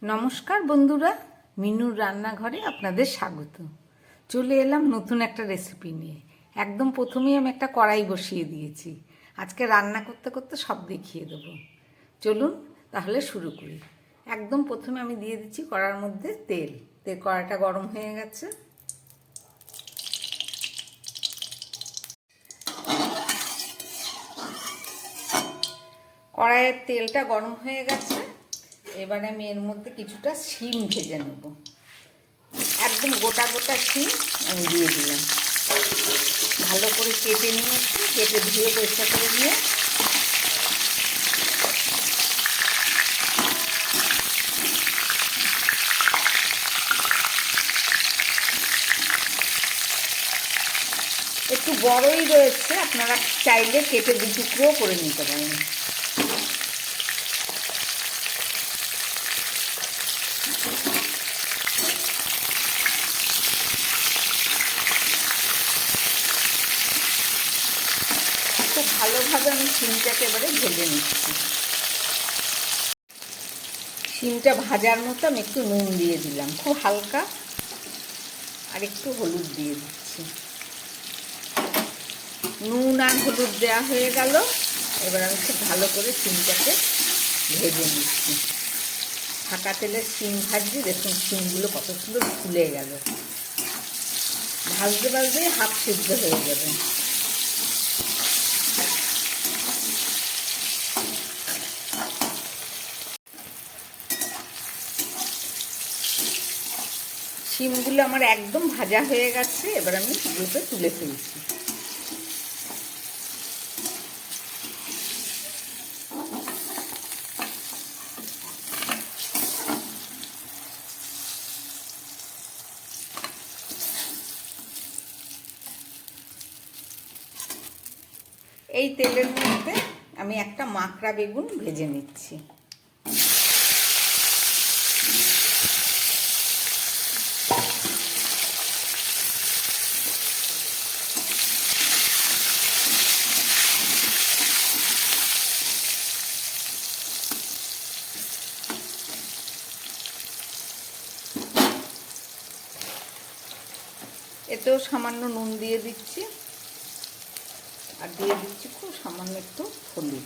নমস্কার বন্ধুরা, মিনুর রান্নাঘরে আপনাদের স্বাগত। চলে এলাম নতুন একটা রেসিপি নিয়ে। একদম প্রথমেই আমি একটা কড়াই বসিয়ে দিয়েছি। আজকে রান্না করতে করতে সব দেখিয়ে দেবো। চলুন তাহলে শুরু করি। একদম প্রথমে আমি দিয়ে দিচ্ছি কড়ার মধ্যে তেল। কড়াইটা গরম হয়ে গেছে। কড়াইয়ের তেলটা গরম হয়ে গেছে। এবারে আমি এর মধ্যে কিছুটা শিম ভেজে নেব। একদম গোটা গোটা শিম আমি দিয়ে দিলাম। ভালো করে কেটে নিয়েছি, কেটে ধুয়ে পরিষ্কার করে নিয়ে একটু বড়ই রয়েছে, আপনারা চাইলে কেটে দু টুকরো করে নিতে পারেন। খুব ভালোভাবে আমি শিমটাকে এবারে ভেজে নিচ্ছি। শিমটা ভাজার মতো আমি একটু নুন দিয়ে দিলাম, খুব হালকা, আর একটু হলুদ দিয়ে দিচ্ছি। নুন আর হলুদ দেওয়া হয়ে গেল। এবার আমি খুব ভালো করে শিমটাকে ভেজে নিচ্ছি। ফাঁকা তেলে শিম ভাজছি, দেখুন শিমগুলো কত সুন্দর ফুলে গেল। ভাজতে ভাজতে হাফ সিদ্ধ হয়ে যাবে। শিমগুলো আমার একদম ভাজা হয়ে গেছে। এবার আমি এগুলোকে তুলে ফেলছি। এই তেলের মধ্যে আমি একটা মাকড়া বেগুন ভেজে নিচ্ছি। এতেও সামান্য নুন দিয়ে দিচ্ছি, আর দিয়ে দিচ্ছি খুব সামান্য একটু হলুদ।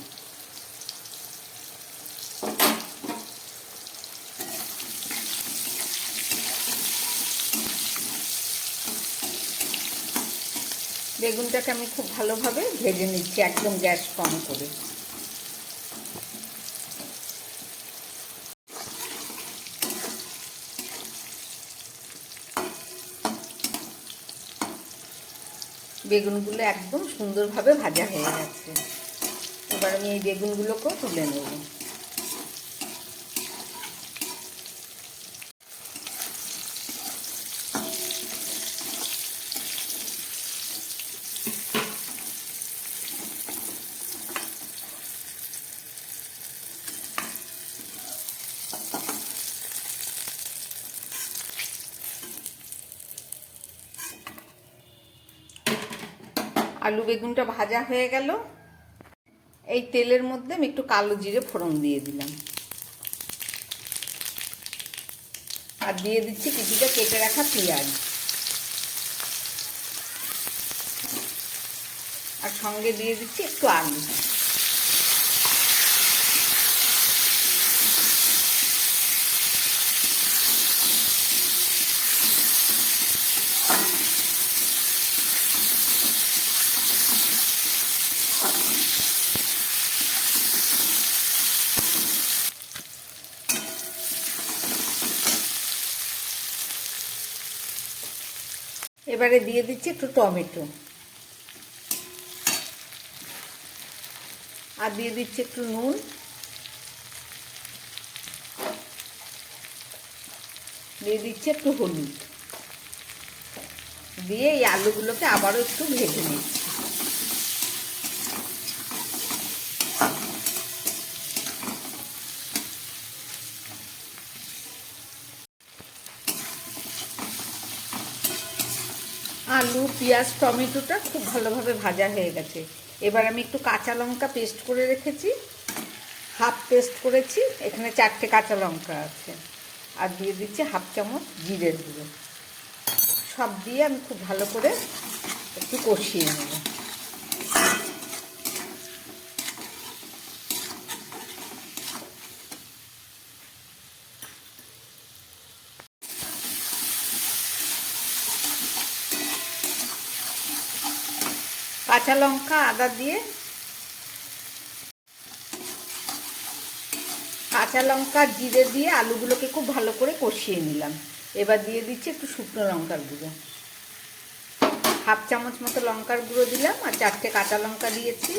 বেগুনটাকে আমি খুব ভালোভাবে ভেজে নিচ্ছি, একদম গ্যাস কম করে। বেগুনগুলো একদম সুন্দরভাবে ভাজা হয়ে গেছে। এবার আমি এই বেগুনগুলোকেও তুলে নেব। আলু বেগুনটা ভাজা হয়ে গেল। এই তেলের মধ্যে আমি একটু কালো জিরে ফোড়ন দিয়ে দিলাম, আর দিয়ে দিচ্ছি কিছুটা কেটে রাখা পেঁয়াজ, আর সঙ্গে দিয়ে দিচ্ছি একটু আলু। এবারে দিয়ে দিচ্ছি একটু টমেটো, আর দিয়ে দিচ্ছি একটু নুন, দিয়ে দিচ্ছি একটু হলুদ, দিয়ে এই আলুগুলোকে আবারও একটু ভেজে নিচ্ছি। আলু পেঁয়াজ টমেটোটা খুব ভালোভাবে ভাজা হয়ে গেছে। এবার আমি একটু কাঁচা লঙ্কা পেস্ট করে রেখেছি, হাফ পেস্ট করেছি, এখানে 4টে কাঁচা লঙ্কা আছে, আর দিয়ে দিচ্ছি হাফ চামচ জিরের গুঁড়ো। সব দিয়ে আমি খুব ভালো করে একটু কষিয়ে নেব। কাঁচা লঙ্কা আদা দিয়ে কাঁচা লঙ্কা জিরে দিয়ে আলুগুলোকে খুব ভালো করে কষিয়ে নিলাম। এবার দিয়ে দিচ্ছি একটু শুকনো লঙ্কার গুঁড়ো, হাফ চামচ মতো লঙ্কার গুঁড়ো দিলাম, আর 4টে কাঁচা লঙ্কা দিয়েছি।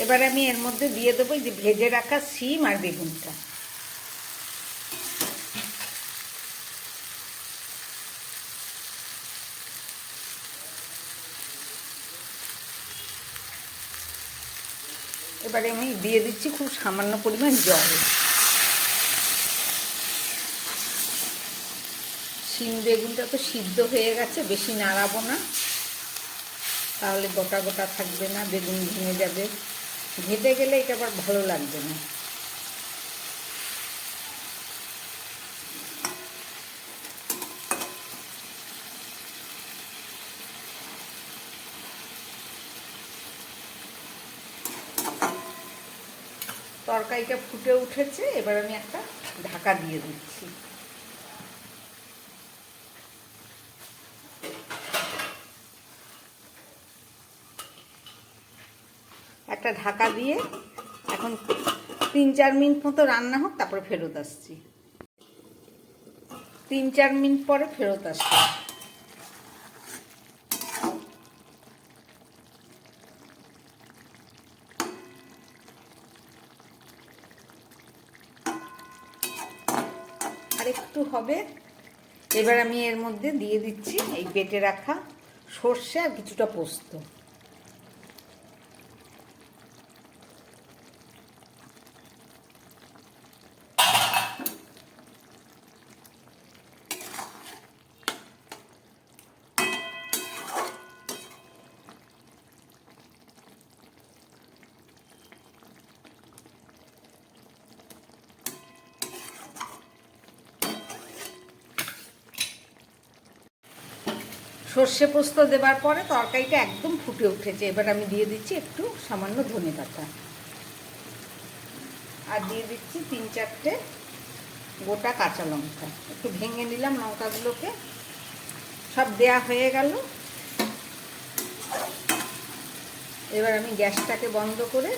এবার আমি এর মধ্যে দিয়ে দেবো যে ভেজে রাখা শিম আর বেগুনটা। এবারে আমি দিয়ে দিচ্ছি খুব সামান্য পরিমাণ জল। শিম বেগুনটা তো সিদ্ধ হয়ে গেছে, বেশি নাড়াবো না, তাহলে গোটা গোটা থাকবে না, বেগুন ভেঙে যাবে। ঘেটে গেলে এটা আবার ভালো লাগবে না। তরকারিটা ফুটে উঠেছে, এবার আমি একটা ঢাকা দিয়ে দিচ্ছি। একটা ঢাকা দিয়ে এখন 3-4 মিনিট মতো রান্না হোক, তারপরে ফেরত আসছি। 3-4 মিনিট পরে ফেরত আসছি। আর একটু হবে। এবার আমি এর মধ্যে দিয়ে দিচ্ছি এই বেটে রাখা সর্ষে আর কিছুটা পোস্ত। সর্ষে পোস্ত দেবার পরে তরকারিটা একদম ফুটে উঠেছে। এবার আমি দিয়ে দিচ্ছি একটু সামান্য ধনেপাতা, আর দিয়ে দিচ্ছি 3-4টে গোটা কাঁচা লঙ্কা। একটু ভেঙে নিলাম লঙ্কাগুলোকে। সব দেয়া হয়ে গেল। এবার আমি গ্যাসটাকে বন্ধ করে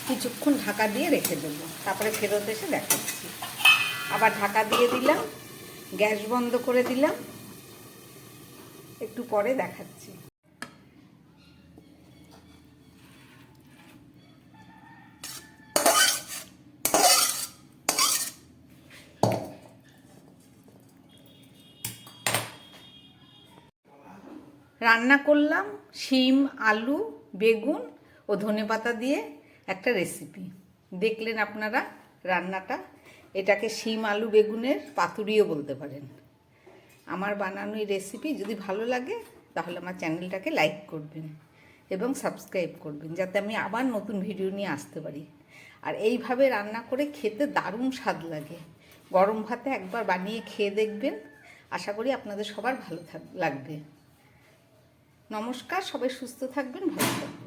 কিছুক্ষণ ঢাকা দিয়ে রেখে দেবো, তারপরে ফেরত এসে দেখাচ্ছি। আবার ঢাকা দিয়ে দিলাম, গ্যাস বন্ধ করে দিলাম, একটু পরে দেখাচ্ছি। রান্না করলাম শিম, আলু, বেগুন ও ধনেপাতা দিয়ে একটা রেসিপি। দেখলেন আপনারা রান্নাটা। এটাকে শিম আলু বেগুনের পাতুরিও বলতে পারেন। আমার বানানো এই রেসিপি যদি ভালো লাগে তাহলে আমার চ্যানেলটাকে লাইক করবেন এবং সাবস্ক্রাইব করবেন, যাতে আমি আবার নতুন ভিডিও নিয়ে আসতে পারি। আর এইভাবে রান্না করে খেতে দারুণ স্বাদ লাগে। গরম ভাতে একবার বানিয়ে খেয়ে দেখবেন, আশা করি আপনাদের সবার ভালো লাগবে। নমস্কার, সবাই সুস্থ থাকবেন, ভালো থাকবেন।